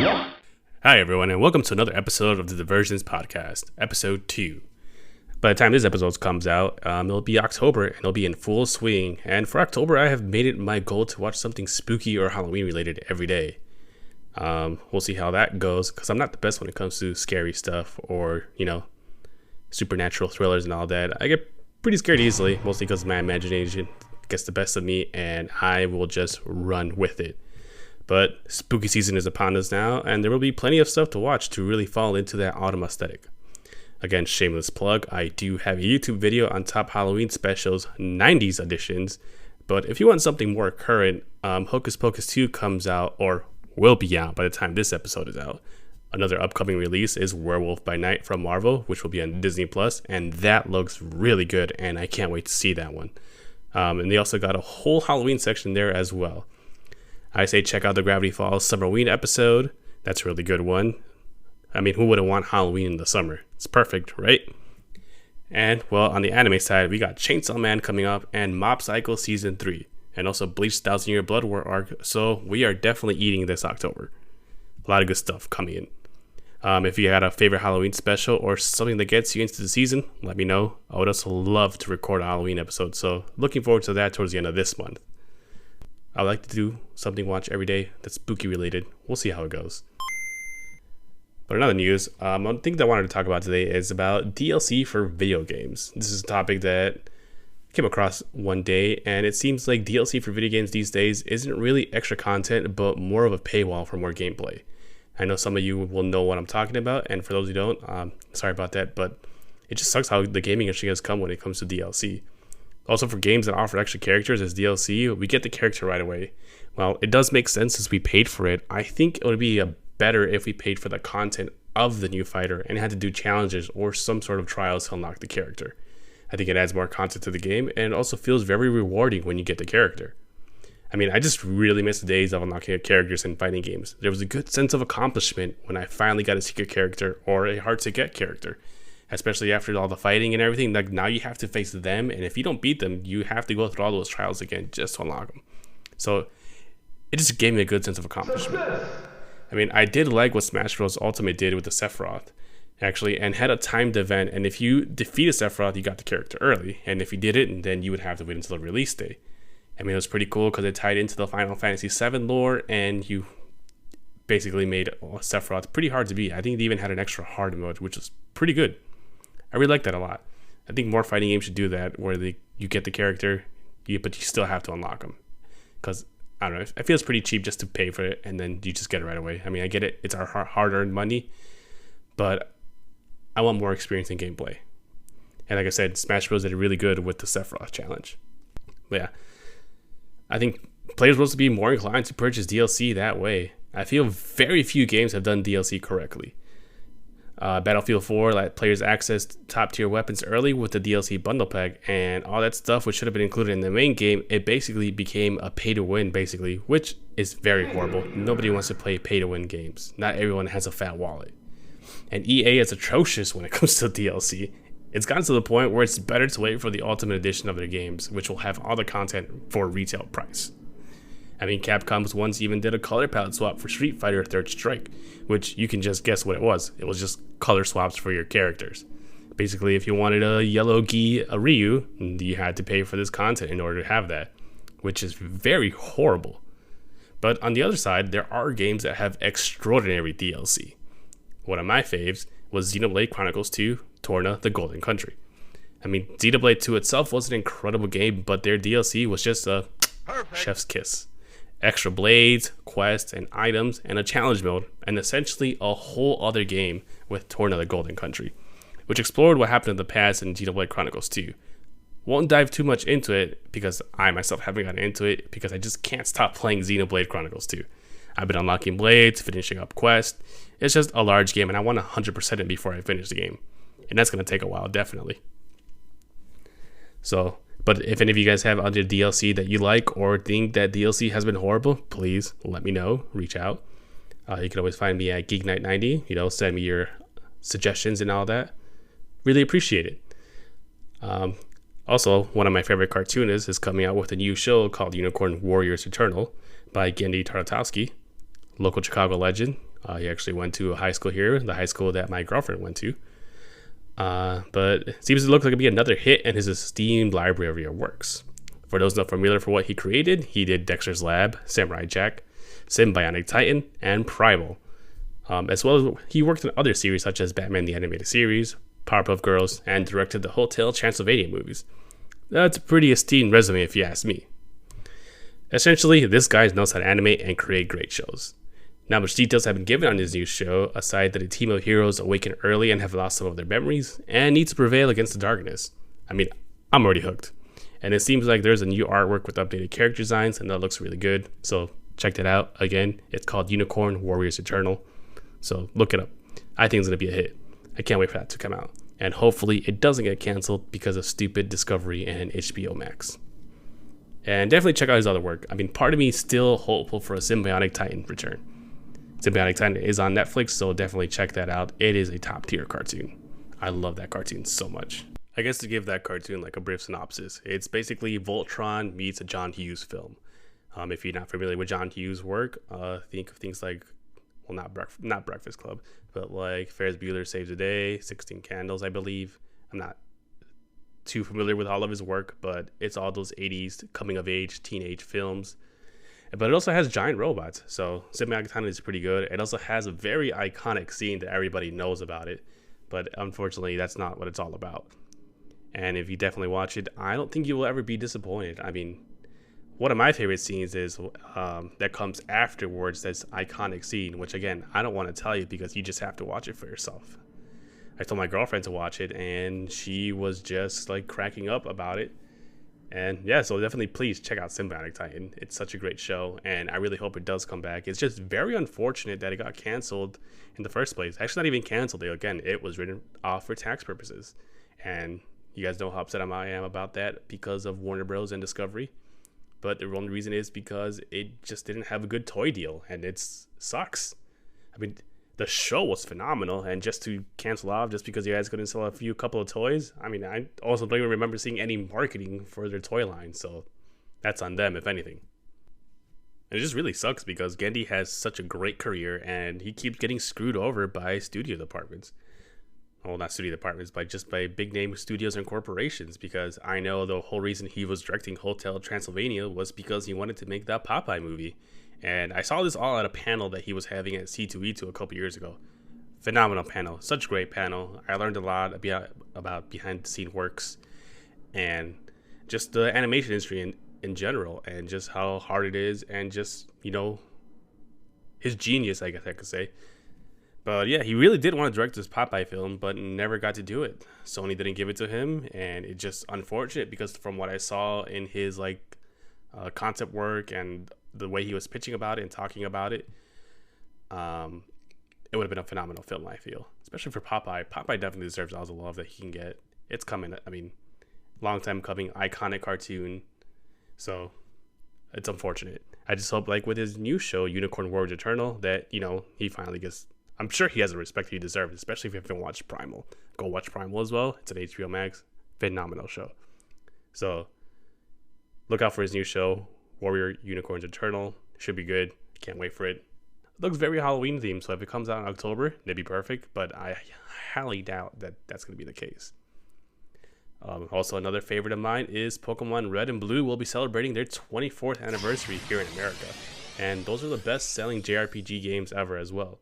Hi everyone, and welcome to another episode of the Diversions podcast, episode 2. By the time this episode comes out, it'll be October and it'll be in full swing. And for October, I have made it my goal to watch something spooky or Halloween related every day. We'll see how that goes, because I'm not the best when it comes to scary stuff or, supernatural thrillers and all that. I get pretty scared easily, mostly because my imagination gets the best of me and I will just run with it. But spooky season is upon us now, and there will be plenty of stuff to watch to really fall into that autumn aesthetic. Again, shameless plug, I do have a YouTube video on top Halloween specials, 90s editions, but if you want something more current, Hocus Pocus 2 comes out, or will be out by the time this episode is out. Another upcoming release is Werewolf by Night from Marvel, which will be on Disney+, and that looks really good, and I can't wait to see that one. And they also got a whole Halloween section there as well. I say check out the Gravity Falls Summerween episode. That's a really good one. I mean, who wouldn't want Halloween in the summer? It's perfect, right? And, well, on the anime side, we got Chainsaw Man coming up and Mob Psycho Season 3. And also Bleach 1000 Year Blood War arc. So we are definitely eating this October. A lot of good stuff coming in. If you had a favorite Halloween special or something that gets you into the season, let me know. I would also love to record a Halloween episode. So looking forward to that towards the end of this month. I like to do something watch every day that's spooky related. We'll see how it goes. But in other news, one thing that I wanted to talk about today is about DLC for video games. This is a topic that I came across one day, and it seems like DLC for video games these days isn't really extra content, but more of a paywall for more gameplay. I know some of you will know what I'm talking about, and for those who don't, sorry about that, but it just sucks how the gaming industry has come when it comes to DLC. Also, for games that offer extra characters as DLC, we get the character right away. Well, it does make sense since we paid for it. I think it would be better if we paid for the content of the new fighter and had to do challenges or some sort of trials to unlock the character. I think it adds more content to the game, and it also feels very rewarding when you get the character. I mean, I just really miss the days of unlocking characters in fighting games. There was a good sense of accomplishment when I finally got a secret character or a hard-to-get character. Especially after all the fighting and everything, like now you have to face them, and if you don't beat them, you have to go through all those trials again just to unlock them. So it just gave me a good sense of accomplishment. I mean, I did like what Smash Bros. Ultimate did with the Sephiroth, actually, and had a timed event, and if you defeated Sephiroth, you got the character early, and if you didn't, then you would have to wait until the release day. I mean, it was pretty cool because it tied into the Final Fantasy VII lore, and you basically made Sephiroth pretty hard to beat. I think they even had an extra hard mode, which was pretty good. I really like that a lot. I think more fighting games should do that, where you get the character, but you still have to unlock them. Because, I don't know, it feels pretty cheap just to pay for it, and then you just get it right away. I mean, I get it. It's our hard-earned money, but I want more experience in gameplay. And like I said, Smash Bros. Did really good with the Sephiroth challenge. But yeah, I think players will be more inclined to purchase DLC that way. I feel very few games have done DLC correctly. Battlefield 4 let players access top tier weapons early with the DLC bundle pack, and all that stuff which should have been included in the main game, it basically became a pay to win basically, which is very horrible. Nobody wants to play pay to win games. Not everyone has a fat wallet. And EA is atrocious when it comes to DLC. It's gotten to the point where it's better to wait for the ultimate edition of their games, which will have all the content for retail price. I mean, Capcom once even did a color palette swap for Street Fighter Third Strike, which you can just guess what it was. It was just color swaps for your characters. Basically, if you wanted a yellow Gi, a Ryu, you had to pay for this content in order to have that, which is very horrible. But on the other side, there are games that have extraordinary DLC. One of my faves was Xenoblade Chronicles 2, Torna, the Golden Country. I mean, Xenoblade 2 itself was an incredible game, but their DLC was just a chef's kiss. Extra blades, quests, and items, and a challenge mode, and essentially a whole other game with Torna the Golden Country, which explored what happened in the past in Xenoblade Chronicles 2. Won't dive too much into it, because I myself haven't gotten into it, because I just can't stop playing Xenoblade Chronicles 2. I've been unlocking blades, finishing up quests. It's just a large game, and I want to 100% it before I finish the game. And that's going to take a while, definitely. So, but if any of you guys have other DLC that you like or think that DLC has been horrible, please let me know. Reach out. You can always find me at GeekNight90. Send me your suggestions and all that. Really appreciate it. Also, one of my favorite cartoonists is coming out with a new show called Unicorn Warriors Eternal by Genndy Tartakovsky, local Chicago legend. He actually went to a high school here, the high school that my girlfriend went to. But it seems to look like it'll be another hit in his esteemed library of works. For those not familiar for what he created, he did Dexter's Lab, Samurai Jack, Symbionic Titan, and Primal. As well as he worked on other series such as Batman the Animated Series, Powerpuff Girls, and directed the Hotel Transylvania movies. That's a pretty esteemed resume if you ask me. Essentially, this guy knows how to animate and create great shows. Not much details have been given on his new show, aside that a team of heroes awaken early and have lost some of their memories, and need to prevail against the darkness. I mean, I'm already hooked. And it seems like there's a new artwork with updated character designs, and that looks really good. So check that out. Again, it's called Unicorn Warriors Eternal. So look it up. I think it's going to be a hit. I can't wait for that to come out. And hopefully it doesn't get canceled because of stupid Discovery and HBO Max. And definitely check out his other work. I mean, part of me is still hopeful for a Symbionic Titan return. Symbionic Titan is on Netflix, so definitely check that out. It is a top tier cartoon. I love that cartoon so much. I guess to give that cartoon like a brief synopsis, it's basically Voltron meets a John Hughes film. If you're not familiar with John Hughes' work, think of things like, well, not Breakfast Club, but like Ferris Bueller Saves the Day, 16 Candles, I believe. I'm not too familiar with all of his work, but it's all those 80s coming of age teenage films. But it also has giant robots, so Symbionic Titan is pretty good. It also has a very iconic scene that everybody knows about it, but unfortunately that's not what it's all about. And if you definitely watch it, I don't think you will ever be disappointed. I mean, one of my favorite scenes is that comes afterwards, this iconic scene, which again, I don't want to tell you because you just have to watch it for yourself. I told my girlfriend to watch it, and she was just like cracking up about it. And yeah, so definitely please check out Symbionic Titan. It's such a great show, and I really hope it does come back. It's just very unfortunate that it got canceled in the first place. Actually, not even canceled. Again, it was written off for tax purposes. And you guys know how upset I am about that because of Warner Bros. And Discovery. But the only reason is because it just didn't have a good toy deal, and it sucks. I mean, the show was phenomenal, and just to cancel off just because you guys couldn't sell a couple of toys, I mean, I also don't even remember seeing any marketing for their toy line, so that's on them, if anything. And it just really sucks because Gendy has such a great career, and he keeps getting screwed over by studio departments. Well, not studio departments, but just by big name studios and corporations, because I know the whole reason he was directing Hotel Transylvania was because he wanted to make that Popeye movie. And I saw this all at a panel that he was having at C2E2 a couple years ago. Phenomenal panel. Such a great panel. I learned a lot about behind the scene works and just the animation industry in general, and just how hard it is, and just, you know, his genius, I guess I could say. But yeah, he really did want to direct this Popeye film, but never got to do it. Sony didn't give it to him, and it's just unfortunate because from what I saw in his concept work and the way he was pitching about it and talking about it, it would have been a phenomenal film, I feel. Especially for Popeye. Popeye definitely deserves all the love that he can get. It's coming. I mean, long time coming, iconic cartoon. So, it's unfortunate. I just hope, like with his new show, Unicorn Warriors Eternal, that, you know, he finally gets... I'm sure he has the respect he deserves, especially if you haven't watched Primal. Go watch Primal as well. It's an HBO Max. Phenomenal show. So, look out for his new show, Warrior Unicorns Eternal. Should be good. Can't wait for it. It looks very Halloween themed, so if it comes out in October, that'd be perfect, but I highly doubt that that's going to be the case. Also, another favorite of mine is Pokemon Red and Blue will be celebrating their 24th anniversary here in America, and those are the best-selling JRPG games ever as well.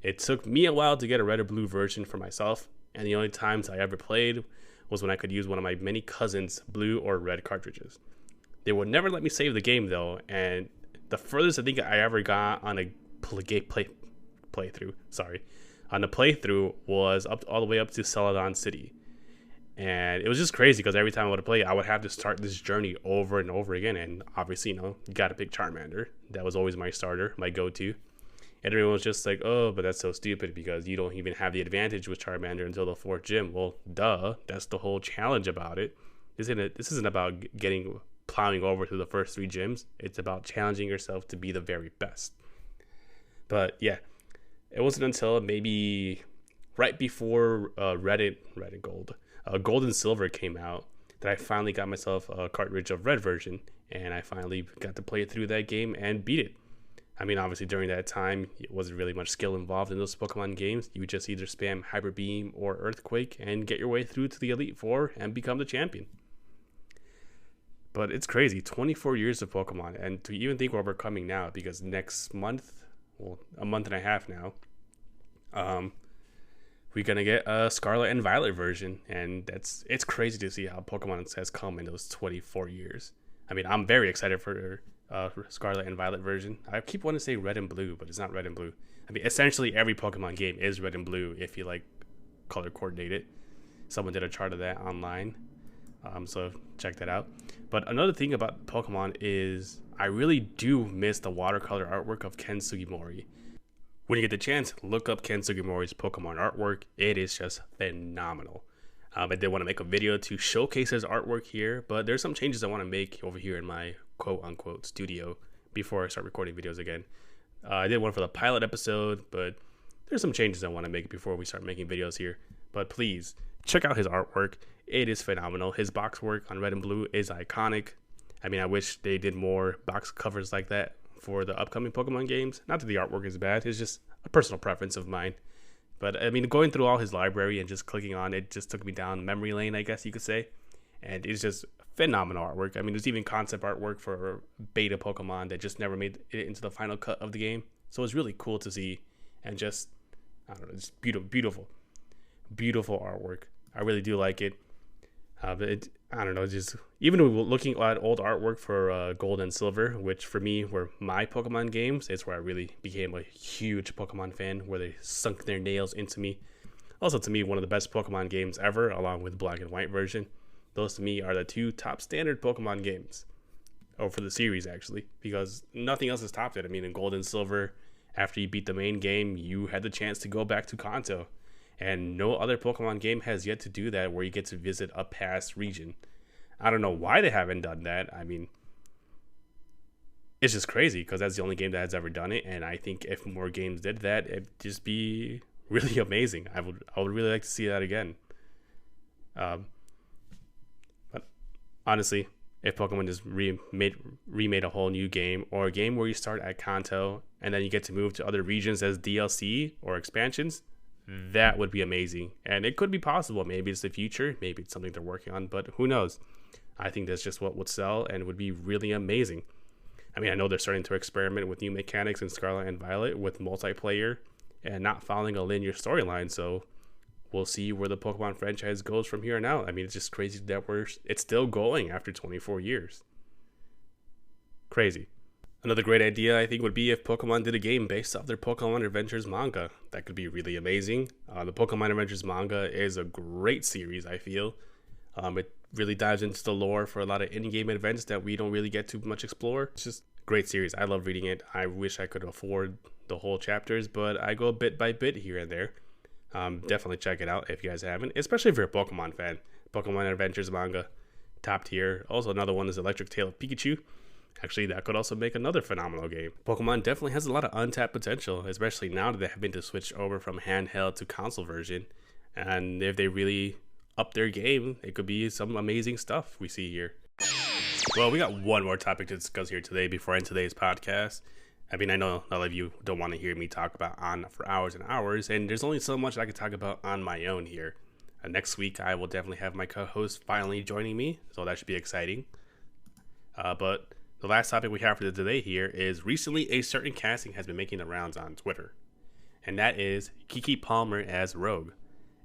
It took me a while to get a Red or Blue version for myself, and the only times I ever played was when I could use one of my many cousins' Blue or Red cartridges. They would never let me save the game though, and the furthest I think I ever got on a playthrough was all the way up to Celadon City. And it was just crazy because every time I would play, I would have to start this journey over and over again. And obviously, you know, you got to pick Charmander. That was always my starter, my go-to. And everyone was just like, oh, but that's so stupid because you don't even have the advantage with Charmander until the 4th gym. Well, duh. That's the whole challenge about it. This isn't about plowing over to the first 3 gyms. It's about challenging yourself to be the very best. But yeah, it wasn't until maybe right before Red and Gold, Gold and Silver came out that I finally got myself a cartridge of Red version, and I finally got to play it through that game and beat it. I mean, obviously during that time, it wasn't really much skill involved in those Pokemon games. You would just either spam Hyper Beam or Earthquake and get your way through to the Elite Four and become the champion. But it's crazy, 24 years of Pokemon, and to even think where we're coming now, because next month, well, a month and a half now, we're gonna get a Scarlet and Violet version, and it's crazy to see how Pokemon has come in those 24 years. I mean, I'm very excited for Scarlet and Violet version. I keep wanting to say Red and Blue, but it's not Red and Blue. I mean, essentially every Pokemon game is Red and Blue if you like color coordinate it. Someone did a chart of that online, so check that out. But another thing about Pokemon is I really do miss the watercolor artwork of Ken Sugimori. When you get the chance, look up Ken Sugimori's Pokemon artwork. It is just phenomenal. I did want to make a video to showcase his artwork here, but there's some changes I want to make over here in my quote-unquote studio before I start recording videos again. I did one for the pilot episode, but there's some changes I want to make before we start making videos here. But please, check out his artwork. It is phenomenal. His box work on Red and Blue is iconic. I mean, I wish they did more box covers like that for the upcoming Pokemon games. Not that the artwork is bad, it's just a personal preference of mine. But I mean, going through all his library and just clicking on it just took me down memory lane, I guess you could say. And it's just phenomenal artwork. I mean, there's even concept artwork for beta Pokemon that just never made it into the final cut of the game. So it's really cool to see, and just, I don't know, it's beautiful artwork. I really do like it. But I don't know, just even looking at old artwork for Gold and Silver, which for me were my Pokemon games, it's where I really became a huge Pokemon fan, where they sunk their nails into me. Also, to me, one of the best Pokemon games ever, along with Black and White version. Those to me are the two top standard Pokemon games, or for the series actually, because nothing else has topped it. I mean, in Gold and Silver, after you beat the main game, you had the chance to go back to Kanto. And no other Pokemon game has yet to do that, where you get to visit a past region. I don't know why they haven't done that. I mean, it's just crazy, because that's the only game that has ever done it. And I think if more games did that, it'd just be really amazing. I would really like to see that again. But honestly, if Pokemon just remade a whole new game, or a game where you start at Kanto and then you get to move to other regions as DLC or expansions, that would be amazing. And it could be possible. Maybe it's the future, maybe it's something they're working on, but who knows. I think that's just what would sell and would be really amazing. I mean, I know they're starting to experiment with new mechanics in Scarlet and Violet with multiplayer and not following a linear storyline, so we'll see where the Pokemon franchise goes from here on out. I mean, it's just crazy that it's still going after 24 years. Crazy. Another great idea, I think, would be if Pokemon did a game based off their Pokemon Adventures manga. That could be really amazing. The Pokemon Adventures manga is a great series, I feel. It really dives into the lore for a lot of in-game events that we don't really get to much explore. It's just a great series. I love reading it. I wish I could afford the whole chapters, but I go bit by bit here and there. Definitely check it out if you guys haven't, especially if you're a Pokemon fan. Pokemon Adventures manga, top tier. Also, another one is Electric Tail of Pikachu. Actually, that could also make another phenomenal game. Pokemon definitely has a lot of untapped potential, especially now that they have been to switch over from handheld to console version. And if they really up their game, it could be some amazing stuff we see here. Well, we got one more topic to discuss here today before I end today's podcast. I mean, I know a lot of you don't want to hear me talk about On for hours and hours, and there's only so much I can talk about on my own here. Next week, I will definitely have my co-host finally joining me, so that should be exciting. But the last topic we have for today here is recently a certain casting has been making the rounds on Twitter, and that is Keke Palmer as Rogue.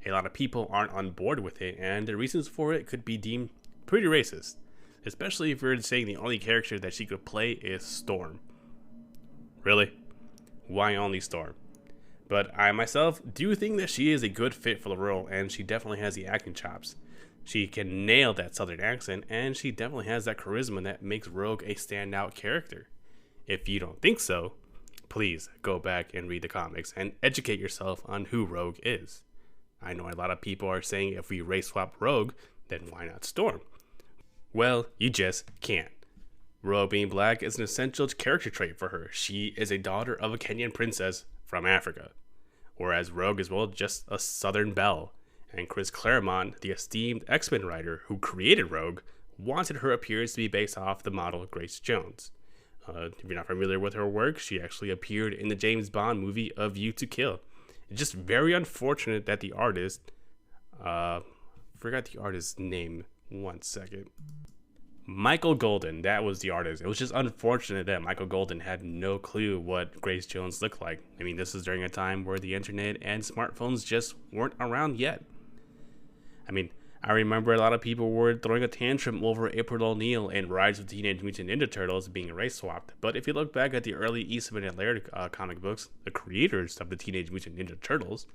A lot of people aren't on board with it, and the reasons for it could be deemed pretty racist, especially if you're saying the only character that she could play is Storm. Really? Why only Storm? But I myself do think that she is a good fit for the role, and she definitely has the acting chops. She can nail that southern accent, and she definitely has that charisma that makes Rogue a standout character. If you don't think so, please go back and read the comics and educate yourself on who Rogue is. I know a lot of people are saying if we race swap Rogue, then why not Storm? Well, you just can't. Rogue being black is an essential character trait for her. She is a daughter of a Kenyan princess from Africa, whereas Rogue is, well, just a southern belle. And Chris Claremont, the esteemed X-Men writer who created Rogue, wanted her appearance to be based off the model Grace Jones. If you're not familiar with her work, she actually appeared in the James Bond movie A View to Kill. It's just very unfortunate that the artist, forgot the artist's name. 1 second. Michael Golden, that was the artist. It was just unfortunate that Michael Golden had no clue what Grace Jones looked like. I mean, this is during a time where the internet and smartphones just weren't around yet. I mean, I remember a lot of people were throwing a tantrum over April O'Neil and Rise of the Teenage Mutant Ninja Turtles being race swapped. But if you look back at the early Eastman and Laird comic books, the creators of the Teenage Mutant Ninja Turtles,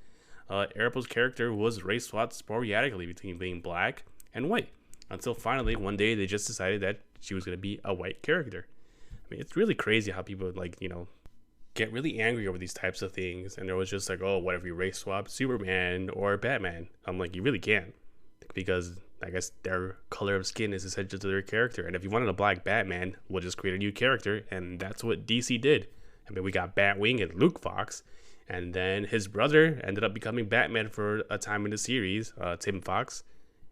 April's character was race swapped sporadically between being black and white. Until finally, one day, they just decided that she was going to be a white character. I mean, it's really crazy how people, get really angry over these types of things. And there was just like, oh, what if you race swap Superman or Batman? I'm like, you really can't. Because I guess their color of skin is essential to their character. And if you wanted a black Batman, we'll just create a new character. And that's what DC did. I mean, we got Batwing and Luke Fox. And then his brother ended up becoming Batman for a time in the series, Tim Fox,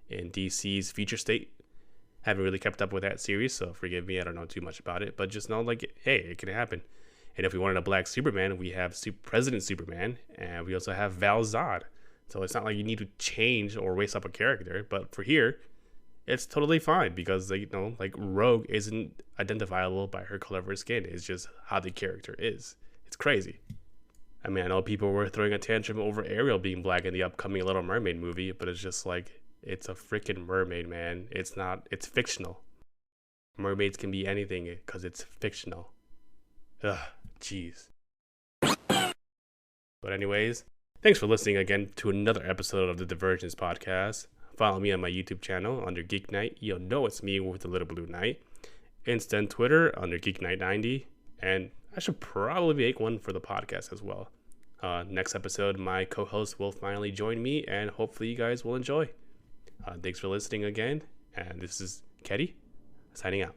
in DC's Future State. Haven't really kept up with that series, so forgive me, I don't know too much about it. But just know, hey, it can happen. And if we wanted a black Superman, we have President Superman, and we also have Val Zod. So it's not like you need to change or race up a character, but for here, it's totally fine because Rogue isn't identifiable by her color of her skin. It's just how the character is. It's crazy. I mean, I know people were throwing a tantrum over Ariel being black in the upcoming Little Mermaid movie, but it's just it's a freaking mermaid, man. It's fictional. Mermaids can be anything because it's fictional. Ugh, jeez. But anyways, thanks for listening again to another episode of the Diversions podcast. Follow me on my YouTube channel under Geek Knight. You'll know it's me with the little blue knight. Insta and Twitter under Geek Knight 90. And I should probably make one for the podcast as well. Next episode, my co-host will finally join me, and hopefully you guys will enjoy. Thanks for listening again, and this is Keke signing out.